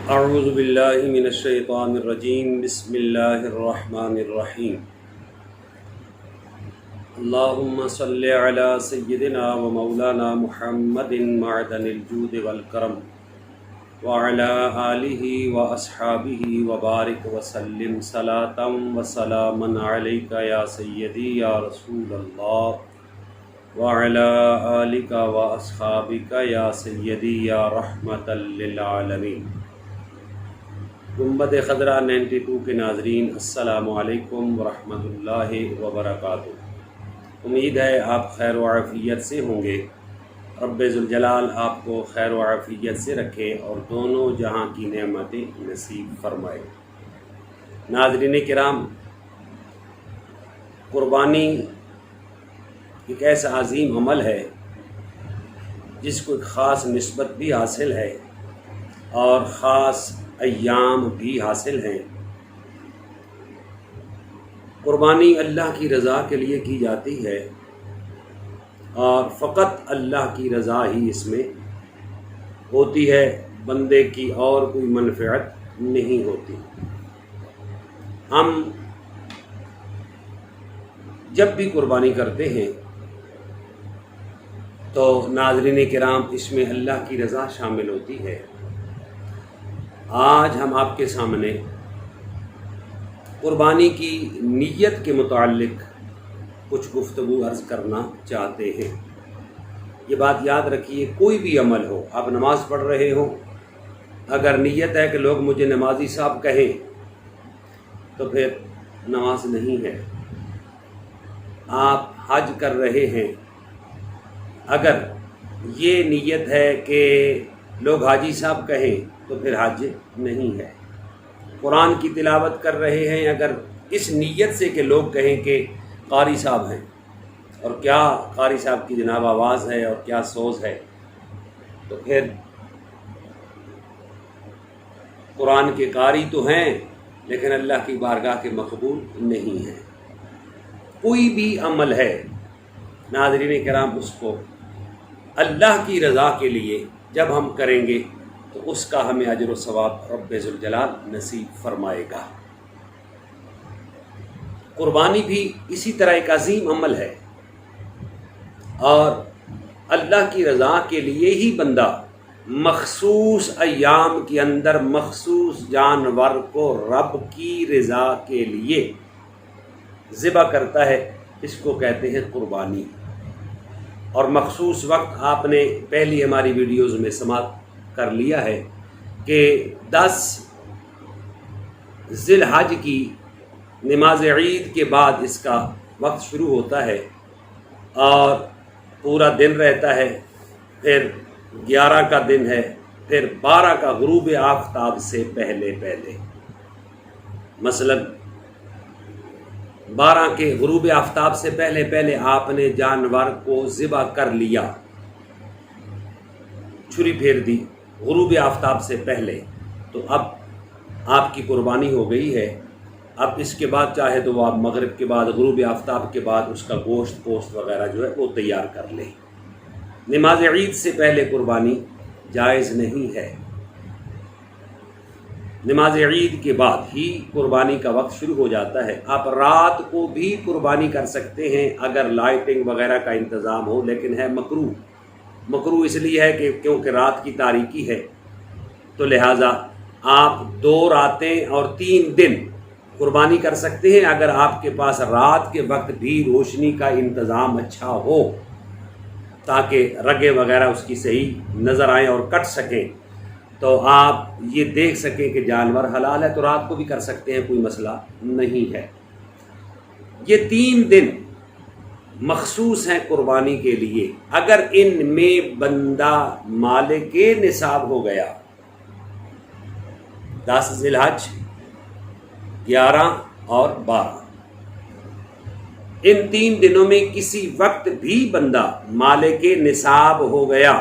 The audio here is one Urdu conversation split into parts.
اعوذ باللہ من الشیطان الرجیم بسم اللہ الرحمن الرحیم اللہم صلی علی سیدنا و مولانا محمد معدن الجود والکرم وعلی آلہ و اصحابہ وبارک وسلم صلاۃ و سلاما علیک یا سیدی یا رسول اللہ وعلی آلک و اصحابک یا سیدی یا رحمۃ للعالمین۔ گنبد خضرا 92 کے ناظرین، السلام علیکم ورحمۃ اللہ وبرکاتہ۔ امید ہے آپ خیر و عافیت سے ہوں گے۔ رب ذوالجلال آپ کو خیر و عافیت سے رکھے اور دونوں جہاں کی نعمتیں نصیب فرمائے۔ ناظرین کرام، قربانی ایک ایسا عظیم عمل ہے جس کو ایک خاص نسبت بھی حاصل ہے اور خاص ایام بھی حاصل ہیں۔ قربانی اللہ کی رضا کے لیے کی جاتی ہے اور فقط اللہ کی رضا ہی اس میں ہوتی ہے، بندے کی اور کوئی منفعت نہیں ہوتی۔ ہم جب بھی قربانی کرتے ہیں تو ناظرین کرام اس میں اللہ کی رضا شامل ہوتی ہے۔ آج ہم آپ کے سامنے قربانی کی نیت کے متعلق کچھ گفتگو عرض کرنا چاہتے ہیں۔ یہ بات یاد رکھیے، کوئی بھی عمل ہو، آپ نماز پڑھ رہے ہو، اگر نیت ہے کہ لوگ مجھے نمازی صاحب کہیں تو پھر نماز نہیں ہے۔ آپ حج کر رہے ہیں، اگر یہ نیت ہے کہ لوگ حاجی صاحب کہیں تو پھر حج نہیں ہے۔ قرآن کی تلاوت کر رہے ہیں، اگر اس نیت سے کہ لوگ کہیں کہ قاری صاحب ہیں، اور کیا قاری صاحب کی جناب آواز ہے اور کیا سوز ہے، تو پھر قرآن کے قاری تو ہیں لیکن اللہ کی بارگاہ کے مقبول نہیں ہیں۔ کوئی بھی عمل ہے ناظرین کرام، اس کو اللہ کی رضا کے لیے جب ہم کریں گے تو اس کا ہمیں اجر و ثواب رب ذوالجلال نصیب فرمائے گا۔ قربانی بھی اسی طرح ایک عظیم عمل ہے اور اللہ کی رضا کے لیے ہی بندہ مخصوص ایام کے اندر مخصوص جانور کو رب کی رضا کے لیے ذبح کرتا ہے، اس کو کہتے ہیں قربانی۔ اور مخصوص وقت آپ نے پہلی ہماری ویڈیوز میں سماعت کر لیا ہے کہ 10 ذی الحج کی نماز عید کے بعد اس کا وقت شروع ہوتا ہے اور پورا دن رہتا ہے، پھر 11 کا دن ہے، پھر 12 کا غروب آفتاب سے پہلے مثلا 12 کے غروب آفتاب سے پہلے آپ نے جانور کو ذبح کر لیا، چھری پھیر دی غروب آفتاب سے پہلے، تو اب آپ کی قربانی ہو گئی ہے۔ اب اس کے بعد چاہے تو وہ آپ مغرب کے بعد غروب آفتاب کے بعد اس کا گوشت وغیرہ جو ہے وہ تیار کر لیں۔ نماز عید سے پہلے قربانی جائز نہیں ہے۔ نماز عید کے بعد ہی قربانی کا وقت شروع ہو جاتا ہے۔ آپ رات کو بھی قربانی کر سکتے ہیں اگر لائٹنگ وغیرہ کا انتظام ہو، لیکن ہے مکروہ اس لیے ہے کہ کیونکہ رات کی تاریکی ہے، تو لہٰذا آپ 2 راتیں اور 3 دن قربانی کر سکتے ہیں اگر آپ کے پاس رات کے وقت بھی روشنی کا انتظام اچھا ہو، تاکہ رگیں وغیرہ اس کی صحیح نظر آئیں اور کٹ سکیں، تو آپ یہ دیکھ سکیں کہ جانور حلال ہے تو رات کو بھی کر سکتے ہیں، کوئی مسئلہ نہیں ہے۔ یہ 3 دن مخصوص ہیں قربانی کے لیے۔ اگر ان میں بندہ مالک نصاب ہو گیا، 10 ذی الحج، 11 اور 12، ان 3 دنوں میں کسی وقت بھی بندہ مالک نصاب ہو گیا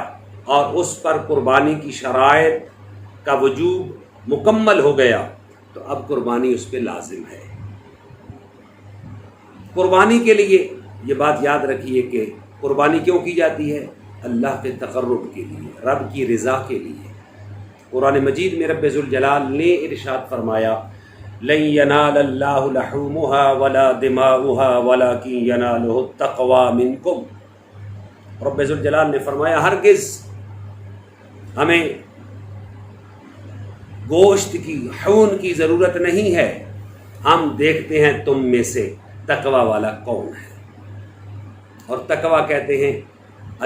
اور اس پر قربانی کی شرائط کا وجوب مکمل ہو گیا تو اب قربانی اس پہ لازم ہے۔ قربانی کے لیے یہ بات یاد رکھیے کہ قربانی کیوں کی جاتی ہے؟ اللہ کے تقرب کے لیے، رب کی رضا کے لیے۔ قرآن مجید میں رب ذوالجلال نے ارشاد فرمایا لن ینال اللہ لحومها ولا دماؤها ولکن ینالہ التقوی منکم. رب ذوالجلال نے فرمایا ہرگز ہمیں گوشت کی خون کی ضرورت نہیں ہے، ہم دیکھتے ہیں تم میں سے تقوی والا کون ہے. اور تقوی کہتے ہیں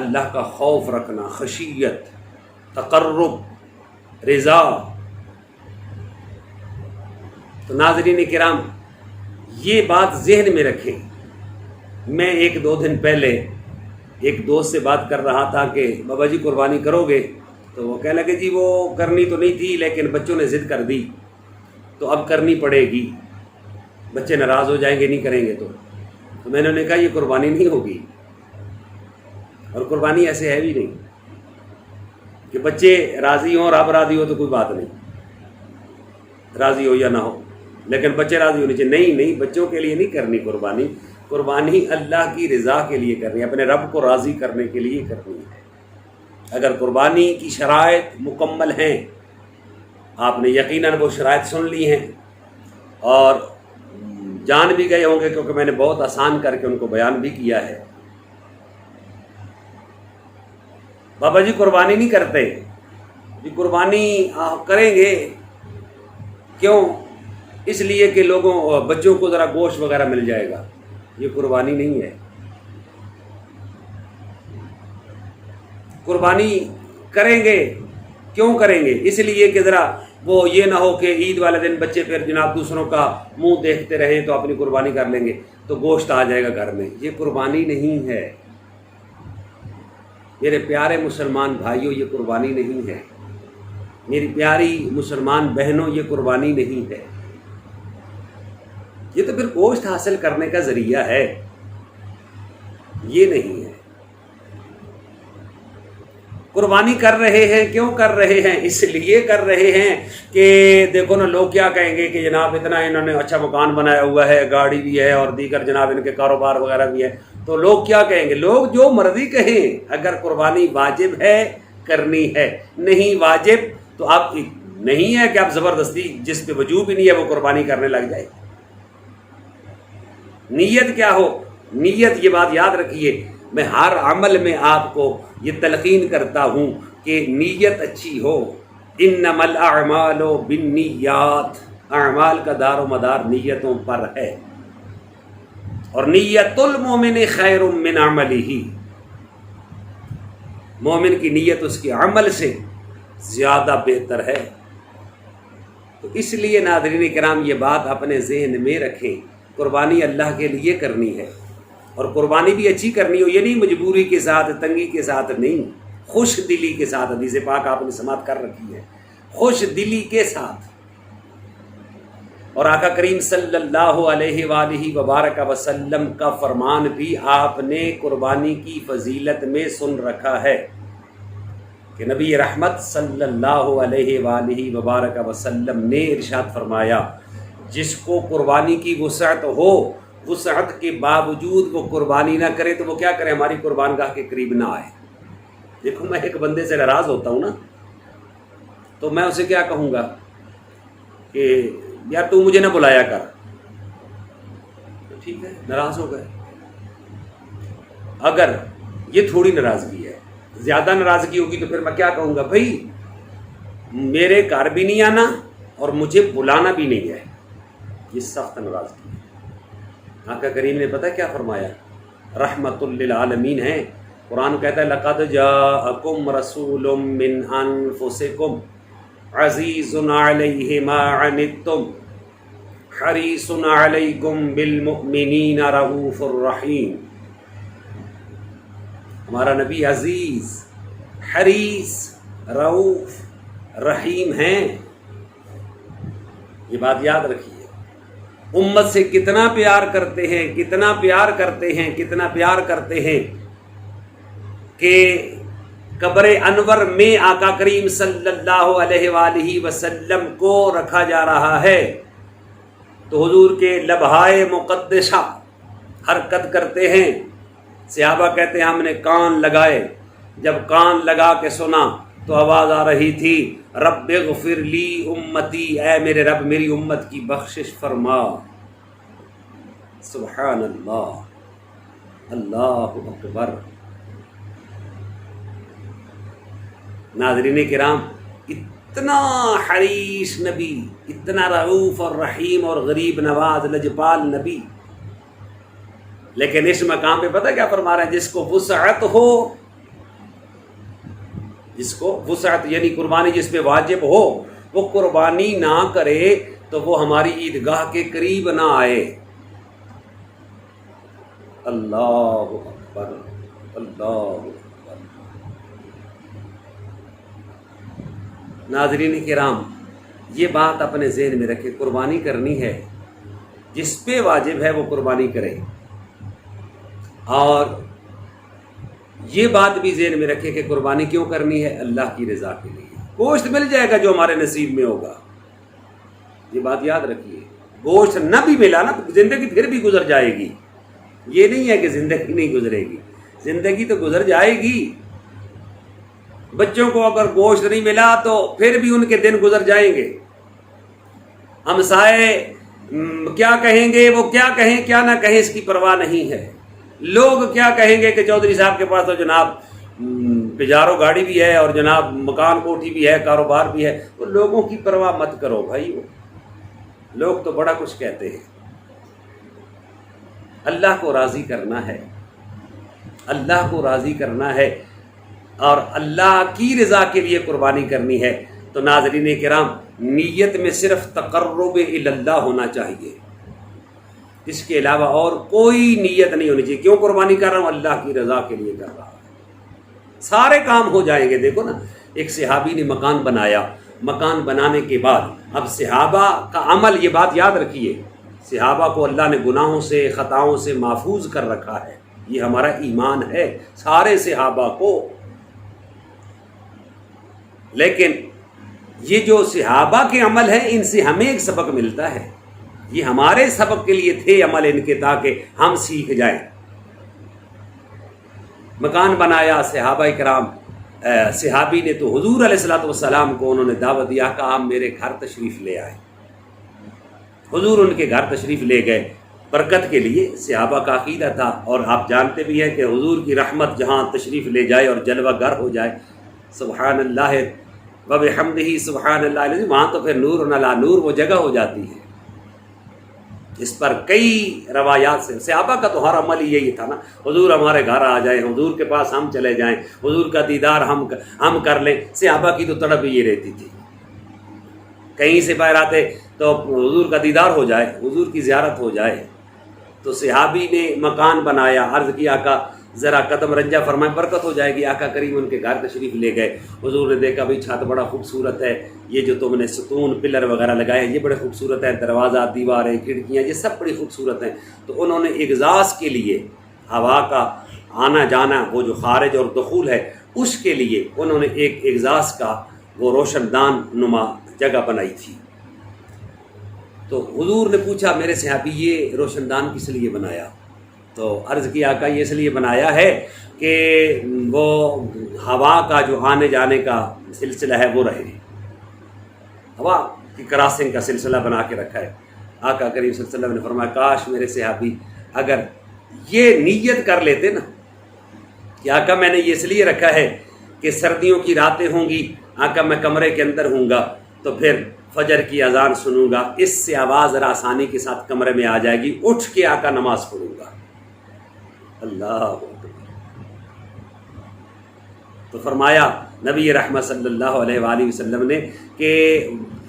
اللہ کا خوف رکھنا، خشیت، تقرب، رضا. تو ناظرین کرام یہ بات ذہن میں رکھیں. میں 1-2 دن پہلے ایک دوست سے بات کر رہا تھا کہ بابا جی قربانی کرو گے؟ تو وہ کہنے لگے جی وہ کرنی تو نہیں تھی لیکن بچوں نے ضد کر دی تو اب کرنی پڑے گی، بچے ناراض ہو جائیں گے نہیں کریں گے. تو میں نے انہیں کہا یہ قربانی نہیں ہوگی، اور قربانی ایسے ہے بھی نہیں کہ بچے راضی ہوں اور آپ راضی ہو تو کوئی بات نہیں، راضی ہو یا نہ ہو لیکن بچے راضی ہونے چاہیے. نہیں، بچوں کے لیے نہیں کرنی قربانی. قربانی اللہ کی رضا کے لیے کرنی ہے، اپنے رب کو راضی کرنے کے لیے کرنی ہے. اگر قربانی کی شرائط مکمل ہیں، آپ نے یقیناً وہ شرائط سن لی ہیں اور جان بھی گئے ہوں گے کیونکہ میں نے بہت آسان کر کے ان کو بیان بھی کیا ہے. بابا جی قربانی نہیں کرتے، جی قربانی کریں گے کیوں؟ اس لیے کہ بچوں کو ذرا گوشت وغیرہ مل جائے گا. یہ قربانی نہیں ہے. قربانی کریں گے کیوں کریں گے؟ اس لیے کہ ذرا وہ یہ نہ ہو کہ عید والے دن بچے پھر جناب دوسروں کا منہ دیکھتے رہیں تو اپنی قربانی کر لیں گے تو گوشت آ جائے گا گھر میں. یہ قربانی نہیں ہے میرے پیارے مسلمان بھائیوں، یہ قربانی نہیں ہے. میری پیاری مسلمان بہنوں، یہ قربانی نہیں ہے. یہ تو پھر گوشت حاصل کرنے کا ذریعہ ہے، یہ نہیں ہے. قربانی کر رہے ہیں کیوں کر رہے ہیں؟ اس لیے کر رہے ہیں کہ دیکھو نا لوگ کیا کہیں گے کہ جناب اتنا انہوں نے اچھا مکان بنایا ہوا ہے، گاڑی بھی ہے اور دیگر جناب ان کے کاروبار وغیرہ بھی ہے، تو لوگ کیا کہیں گے؟ لوگ جو مرضی کہیں. اگر قربانی واجب ہے کرنی ہے، نہیں واجب تو آپ نہیں ہے کہ آپ زبردستی جس پہ وجوب ہی نہیں ہے وہ قربانی کرنے لگ جائے. نیت کیا ہو؟ نیت، یہ بات یاد رکھیے. میں ہر عمل میں آپ کو یہ تلقین کرتا ہوں کہ نیت اچھی ہو. انما الاعمال بالنیات، اعمال کا دار و مدار نیتوں پر ہے. اور نیت المومن خیر من عملہ، مومن کی نیت اس کے عمل سے زیادہ بہتر ہے. تو اس لیے ناظرین کرام یہ بات اپنے ذہن میں رکھیں. قربانی اللہ کے لیے کرنی ہے، اور قربانی بھی اچھی کرنی ہو. یہ نہیں مجبوری کے ساتھ، تنگی کے ساتھ نہیں، خوش دلی کے ساتھ. حدیث پاک آپ نے سماعت کر رکھی ہے، خوش دلی کے ساتھ. اور آقا کریم صلی اللہ علیہ وآلہ وبارک وسلم کا فرمان بھی آپ نے قربانی کی فضیلت میں سن رکھا ہے کہ نبی رحمت صلی اللہ علیہ وآلہ وبارک وسلم نے ارشاد فرمایا جس کو قربانی کی وسعت ہو، وسعت کے باوجود وہ قربانی نہ کرے تو وہ کیا کرے؟ ہماری قربان گاہ کے قریب نہ آئے. دیکھو میں ایک بندے سے ناراض ہوتا ہوں نا تو میں اسے کیا کہوں گا کہ یار تو مجھے نہ بلایا کر. ٹھیک ہے، ناراض ہو گئے. اگر یہ تھوڑی ناراضگی ہے، زیادہ ناراضگی ہوگی تو پھر میں کیا کہوں گا؟ بھائی میرے گھر بھی نہیں آنا اور مجھے بلانا بھی نہیں ہے. یہ سخت ناراضگی ہے. آقا کریم نے پتہ کیا فرمایا؟ رحمت للعالمین ہے. قرآن کہتا ہے لقد جاءکم رسول من انفسکم عزیز علیہ ما عنتم حریص علیکم بالمؤمنین رؤوف الرحیم. ہمارا نبی عزیز، حریص، رؤوف، رحیم ہیں. یہ بات یاد رکھیے. امت سے کتنا پیار کرتے ہیں، کتنا پیار کرتے ہیں، کتنا پیار کرتے ہیں کہ قبر انور میں آقا کریم صلی اللہ علیہ وآلہ وسلم کو رکھا جا رہا ہے تو حضور کے لبہائے مقدسہ حرکت کرتے ہیں. صحابہ کہتے ہیں ہم نے کان لگائے، جب کان لگا کے سنا تو آواز آ رہی تھی رب اغفر لی امتی، اے میرے رب میری امت کی بخشش فرما۔ سبحان اللہ، اللہ اکبر۔ ناظرین کرام، اتنا حریص نبی، اتنا رعوف اور رحیم اور غریب نواز لجپال نبی، لیکن اس مقام پہ پتہ کیا فرما رہے ہیں؟ جس کو وسعت ہو، جس کو وسعت یعنی قربانی جس پہ واجب ہو، وہ قربانی نہ کرے تو وہ ہماری عیدگاہ کے قریب نہ آئے۔ اللہ اکبر، اللہ اکبر۔ ناظرین کرام، یہ بات اپنے ذہن میں رکھے، قربانی کرنی ہے، جس پہ واجب ہے وہ قربانی کرے، اور یہ بات بھی ذہن میں رکھے کہ قربانی کیوں کرنی ہے؟ اللہ کی رضا کے لیے۔ گوشت مل جائے گا جو ہمارے نصیب میں ہوگا، یہ بات یاد رکھیے۔ گوشت نہ بھی ملا نا، زندگی پھر بھی گزر جائے گی، یہ نہیں ہے کہ زندگی نہیں گزرے گی، زندگی تو گزر جائے گی۔ بچوں کو اگر گوشت نہیں ملا تو پھر بھی ان کے دن گزر جائیں گے۔ ہمسائے کیا کہیں گے، وہ کیا کہیں کیا نہ کہیں، اس کی پرواہ نہیں ہے۔ لوگ کیا کہیں گے کہ چودھری صاحب کے پاس تو جناب پجارو گاڑی بھی ہے اور جناب مکان کوٹھی بھی ہے، کاروبار بھی ہے، وہ لوگوں کی پرواہ مت کرو بھائی، لوگ تو بڑا کچھ کہتے ہیں۔ اللہ کو راضی کرنا ہے، اللہ کو راضی کرنا ہے اور اللہ کی رضا کے لیے قربانی کرنی ہے۔ تو ناظرین کرام، نیت میں صرف تقرب الی اللہ ہونا چاہیے، اس کے علاوہ اور کوئی نیت نہیں ہونی چاہیے۔ کیوں قربانی کر رہا ہوں؟ اللہ کی رضا کے لیے کر رہا ہوں، سارے کام ہو جائیں گے۔ دیکھو نا، ایک صحابی نے مکان بنایا، مکان بنانے کے بعد اب صحابہ کا عمل، یہ بات یاد رکھیے، صحابہ کو اللہ نے گناہوں سے خطاؤں سے محفوظ کر رکھا ہے، یہ ہمارا ایمان ہے سارے صحابہ کو۔ لیکن یہ جو صحابہ کے عمل ہیں، ان سے ہمیں ایک سبق ملتا ہے، یہ ہمارے سبق کے لیے تھے عمل ان کے، تاکہ ہم سیکھ جائیں۔ مکان بنایا صحابہ کرام، صحابی نے تو حضور علیہ الصلوۃ والسلام کو انہوں نے دعوت دیا کہ آپ میرے گھر تشریف لے آئے۔ حضور ان کے گھر تشریف لے گئے برکت کے لیے، صحابہ کا عقیدہ تھا، اور آپ جانتے بھی ہیں کہ حضور کی رحمت جہاں تشریف لے جائے اور جلوہ گر ہو جائے، سبحان اللہ وبحمدہ سبحان اللہ العظیم، وہاں تو پھر نور علی نور وہ جگہ ہو جاتی ہے۔ اس پر کئی روایات سے صحابہ کا تو ہر عمل ہی یہی تھا نا، حضور ہمارے گھر آ جائیں، حضور کے پاس ہم چلے جائیں، حضور کا دیدار ہم کر لیں۔ صحابہ کی تو تڑپ ہی یہ رہتی تھی، کہیں سے باہر آتے تو حضور کا دیدار ہو جائے، حضور کی زیارت ہو جائے۔ تو صحابی نے مکان بنایا، عرض کیا آقا ذرا قدم رنجہ فرمائیں، برکت ہو جائے گی۔ آقا کریم ان کے گھر تشریف لے گئے، حضور نے دیکھا بھائی چھت بڑا خوبصورت ہے، یہ جو تم نے ستون پلر وغیرہ لگائے ہیں یہ بڑے خوبصورت ہیں، دروازہ دیواریں کھڑکیاں یہ سب بڑی خوبصورت ہیں۔ تو انہوں نے اغزاس کے لیے، ہوا کا آنا جانا، وہ جو خارج اور دخول ہے اس کے لیے انہوں نے ایک اغزاس کا وہ روشن دان نما جگہ بنائی تھی۔ تو حضور نے پوچھا میرے صحابی یہ روشن دان کس لیے بنایا؟ تو عرض کیا آقا یہ اس لیے بنایا ہے کہ وہ ہوا کا جو آنے جانے کا سلسلہ ہے وہ رہے، ہوا کی کراسنگ کا سلسلہ بنا کے رکھا ہے۔ آقا کریم صلی اللہ علیہ وسلم نے فرمایا کاش میرے صحابی اگر یہ نیت کر لیتے نا کہ آقا میں نے یہ اس لیے رکھا ہے کہ سردیوں کی راتیں ہوں گی، آقا میں کمرے کے اندر ہوں گا تو پھر فجر کی اذان سنوں گا، اس سے آواز ذرا آسانی کے ساتھ کمرے میں آ جائے گی، اٹھ کے آقا نماز پڑھوں گا۔ اللہ اکبر۔ تو فرمایا نبی رحمت صلی اللہ علیہ وآلہ وسلم نے کہ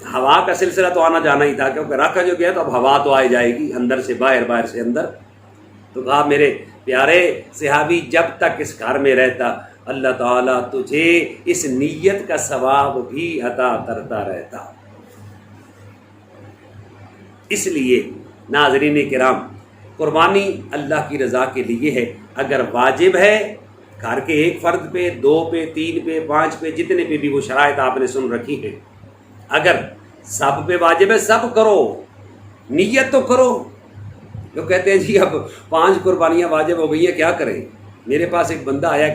ہوا کا سلسلہ تو آنا جانا ہی تھا، کیونکہ رکھا جو گیا تو اب ہوا تو آئی جائے گی، اندر سے باہر باہر سے اندر۔ تو کہا میرے پیارے صحابی جب تک اس گھر میں رہتا اللہ تعالیٰ تجھے اس نیت کا ثواب بھی عطا کرتا رہتا۔ اس لیے ناظرین کرام، قربانی اللہ کی رضا کے لیے ہے۔ اگر واجب ہے گھر کے ایک فرد پہ، 2 پہ، 3 پہ، 5 پہ، جتنے پہ بھی وہ شرائط آپ نے سن رکھی ہیں، اگر سب پہ واجب ہے سب کرو، نیت تو کرو۔ جو کہتے ہیں جی اب 5 قربانیاں واجب ہو گئی ہیں کیا کریں؟ میرے پاس ایک بندہ آیا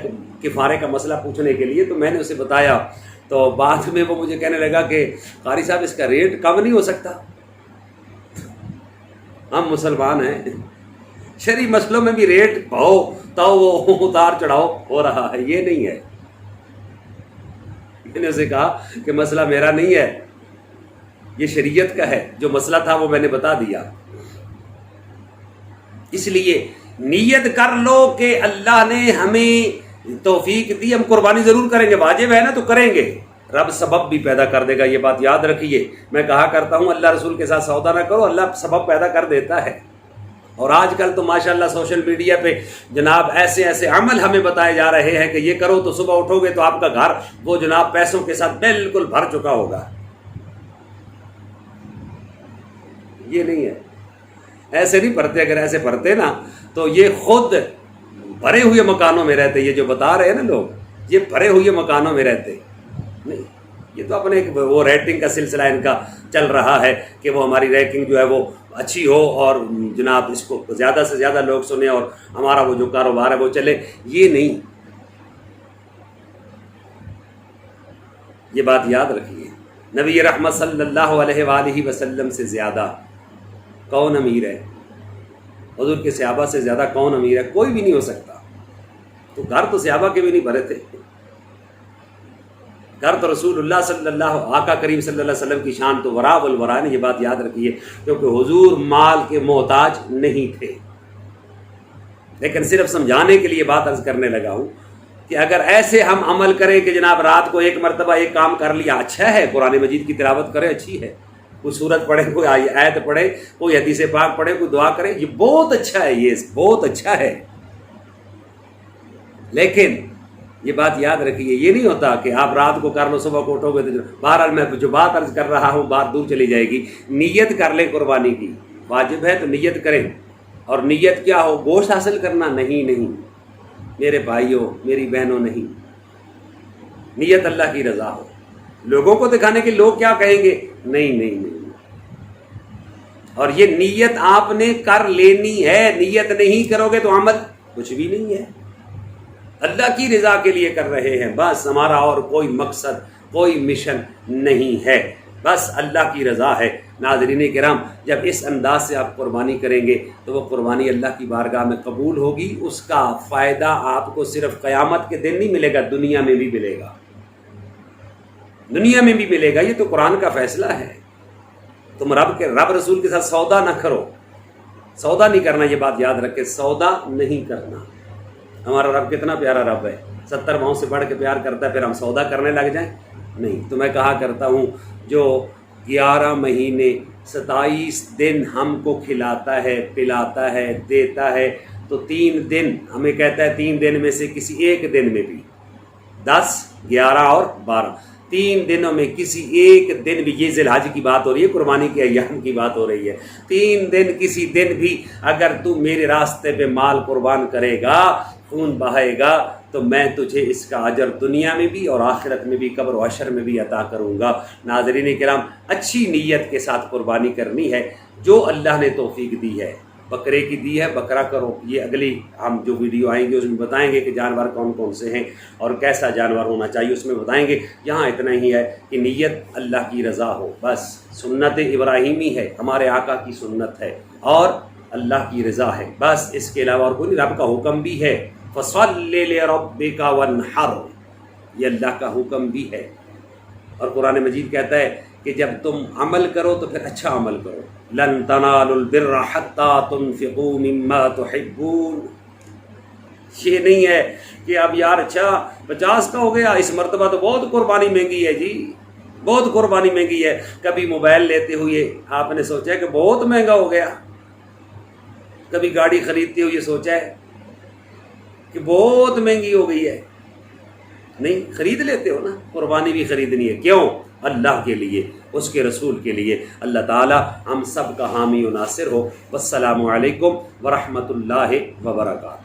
کفارے کا مسئلہ پوچھنے کے لیے، تو میں نے اسے بتایا تو بعد میں وہ مجھے کہنے لگا کہ قاری صاحب اس کا ریٹ کم نہیں ہو سکتا؟ ہم مسلمان ہیں، شرعی مسئلوں میں بھی ریٹ بھاؤ تو وہ اتار چڑھاؤ ہو رہا ہے، یہ نہیں ہے۔ میں نے اسے کہا کہ مسئلہ میرا نہیں ہے، یہ شریعت کا ہے، جو مسئلہ تھا وہ میں نے بتا دیا۔ اس لیے نیت کر لو کہ اللہ نے ہمیں توفیق دی، ہم قربانی ضرور کریں گے، واجب ہے نا تو کریں گے، رب سبب بھی پیدا کر دے گا، یہ بات یاد رکھیے۔ میں کہا کرتا ہوں اللہ رسول کے ساتھ سودا نہ کرو، اللہ سبب پیدا کر دیتا ہے۔ اور آج کل تو ماشاءاللہ سوشل میڈیا پہ جناب ایسے ایسے عمل ہمیں بتائے جا رہے ہیں کہ یہ کرو تو صبح اٹھو گے تو آپ کا گھر وہ جناب پیسوں کے ساتھ بالکل بھر چکا ہوگا۔ یہ نہیں ہے، ایسے نہیں پڑھتے، اگر ایسے پڑھتے نا تو یہ خود بھرے ہوئے مکانوں میں رہتے، یہ جو بتا رہے ہیں نا لوگ، یہ بھرے ہوئے مکانوں میں رہتے نہیں۔ یہ تو اپنے ایک وہ ریٹنگ کا سلسلہ ان کا چل رہا ہے کہ وہ ہماری ریٹنگ جو ہے وہ اچھی ہو اور جناب اس کو زیادہ سے زیادہ لوگ سنیں اور ہمارا وہ جو کاروبار ہے وہ چلے۔ یہ نہیں، یہ بات یاد رکھیے۔ نبی رحمت صلی اللہ علیہ وآلہ وسلم سے زیادہ کون امیر ہے؟ حضور کے صحابہ سے زیادہ کون امیر ہے؟ کوئی بھی نہیں ہو سکتا۔ تو گھر تو صحابہ کے بھی نہیں بھرے تھے، گھر تو رسول اللہ صلی اللہ آقا کریم صلی اللہ علیہ وسلم کی شان تو ورا والورا نے، یہ بات یاد رکھیے، کیونکہ حضور مال کے محتاج نہیں تھے۔ لیکن صرف سمجھانے کے لیے بات عرض کرنے لگا ہوں کہ اگر ایسے ہم عمل کریں کہ جناب رات کو ایک مرتبہ ایک کام کر لیا، اچھا ہے، قرآن مجید کی تلاوت کرے، اچھی ہے، کوئی سورت پڑھے، کوئی آیت پڑھے، کوئی حدیث پاک پڑھے، کوئی دعا کرے، یہ بہت اچھا ہے، یہ بہت اچھا ہے۔ لیکن یہ بات یاد رکھیے، یہ نہیں ہوتا کہ آپ رات کو کر لو صبح کو اٹھو گے تو بہرحال میں جو بات عرض کر رہا ہوں بات دور چلی جائے گی۔ نیت کر لیں قربانی کی، واجب ہے تو نیت کریں۔ اور نیت کیا ہو؟ گوشت حاصل کرنا؟ نہیں میرے بھائیوں میری بہنوں، نہیں، نیت اللہ کی رضا ہو، لوگوں کو دکھانے کے لوگ کیا کہیں گے، نہیں۔ اور یہ نیت آپ نے کر لینی ہے، نیت نہیں کرو گے تو عمل کچھ بھی نہیں ہے، اللہ کی رضا کے لیے کر رہے ہیں بس، ہمارا اور کوئی مقصد کوئی مشن نہیں ہے، بس اللہ کی رضا ہے۔ ناظرین کرام، جب اس انداز سے آپ قربانی کریں گے تو وہ قربانی اللہ کی بارگاہ میں قبول ہوگی، اس کا فائدہ آپ کو صرف قیامت کے دن نہیں ملے گا، دنیا میں بھی ملے گا، دنیا میں بھی ملے گا۔ یہ تو قرآن کا فیصلہ ہے۔ تم رب رسول کے ساتھ سودا نہ کرو، سودا نہیں کرنا، یہ بات یاد رکھے، سودا نہیں کرنا۔ ہمارا رب کتنا پیارا رب ہے، 70 ماؤں سے بڑھ کے پیار کرتا ہے، پھر ہم سودا کرنے لگ جائیں؟ نہیں۔ تو میں کہا کرتا ہوں جو 11 مہینے 27 دن ہم کو کھلاتا ہے، پلاتا ہے، دیتا ہے، تو 3 دن ہمیں کہتا ہے 3 دن میں سے کسی ایک دن میں بھی 10 11 اور 12 3 دنوں میں کسی ایک دن بھی، یہ ذی الحج کی بات ہو رہی ہے، قربانی کے ایام کی بات ہو رہی ہے، 3 دن کسی دن بھی اگر تو میرے راستے پہ مال قربان کرے گا، خون بہائے گا، تو میں تجھے اس کا اجر دنیا میں بھی اور آخرت میں بھی، قبر و حشر میں بھی عطا کروں گا۔ ناظرین کرام، اچھی نیت کے ساتھ قربانی کرنی ہے، جو اللہ نے توفیق دی ہے، بکرے کی دی ہے بکرا کرو۔ یہ اگلی ہم جو ویڈیو آئیں گے اس میں بتائیں گے کہ جانور کون کون سے ہیں اور کیسا جانور ہونا چاہیے، اس میں بتائیں گے۔ یہاں اتنا ہی ہے کہ نیت اللہ کی رضا ہو، بس۔ سنت ابراہیمی ہے، ہمارے آقا کی سنت ہے، اور اللہ کی رضا ہے، بس، اس کے علاوہ اور کوئی نہیں۔ رب کا حکم بھی ہے، فَصَلِّ لِرَبِّكَ وَانْحَرْ، یہ اللہ کا حکم بھی ہے۔ اور قرآن مجید کہتا ہے کہ جب تم عمل کرو تو پھر اچھا عمل کرو، لَن تَنَالُوا الْبِرَّ حَتَّى تُنْفِقُوا مِمَّا تُحِبُّونَ۔ یہ نہیں ہے کہ اب یار اچھا 50 کا ہو گیا، اس مرتبہ تو بہت قربانی مہنگی ہے جی، بہت قربانی مہنگی ہے۔ کبھی موبائل لیتے ہوئے آپ نے سوچا کہ بہت مہنگا ہو گیا، کبھی گاڑی خریدتے ہوئے سوچا ہے کہ بہت مہنگی ہو گئی ہے؟ نہیں، خرید لیتے ہو نا، قربانی بھی خریدنی ہے، کیوں؟ اللہ کے لیے، اس کے رسول کے لیے۔ اللہ تعالی ہم سب کا حامی و ناصر ہو۔ والسلام علیکم ورحمۃ اللہ وبرکاتہ۔